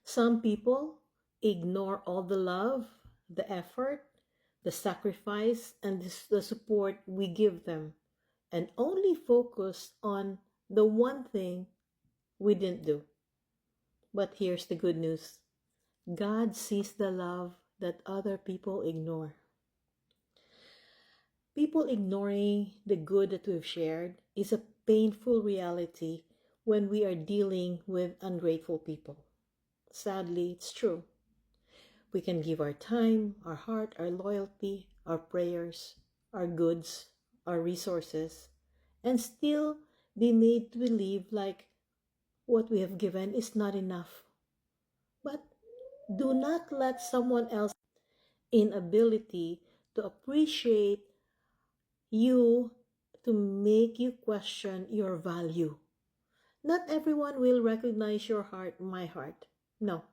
Some people ignore all the love, the effort, the sacrifice, and the support we give them, and only focus on the one thing we didn't do. But here's the good news: God sees the love that other people ignore. People ignoring the good that we've shared is a painful reality when we are dealing with ungrateful people. Sadly, it's true. We can give our time, our heart, our loyalty, our prayers, our goods, our resources, and still be made to believe like what we have given is not enough. But do not let someone else's inability to appreciate you to make you question your value. Not everyone will recognize your heart, my heart. No,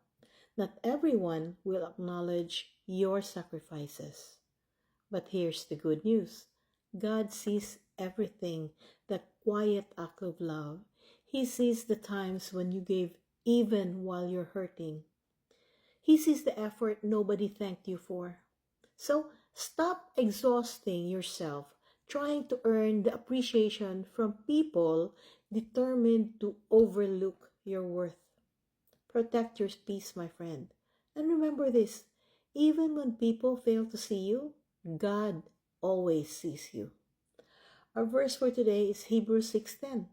not everyone will acknowledge your sacrifices. But here's the good news: God sees everything, the quiet act of love. He sees the times when you gave even while you're hurting. He sees the effort nobody thanked you for. So stop exhausting yourself trying to earn the appreciation from people determined to overlook your worth. Protect your peace, my friend. And remember this: even when people fail to see you, God always sees you. Our verse for today is Hebrews 6:10.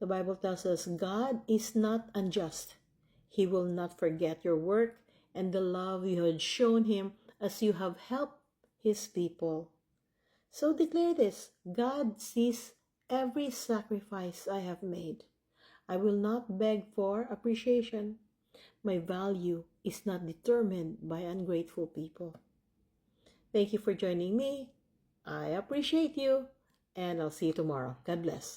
The Bible tells us God is not unjust. He will not forget your work and the love you had shown him as you have helped his people. So declare this: God sees every sacrifice I have made. I will not beg for appreciation. My value is not determined by ungrateful people. Thank you for joining me. I appreciate you, and I'll see you tomorrow. God bless.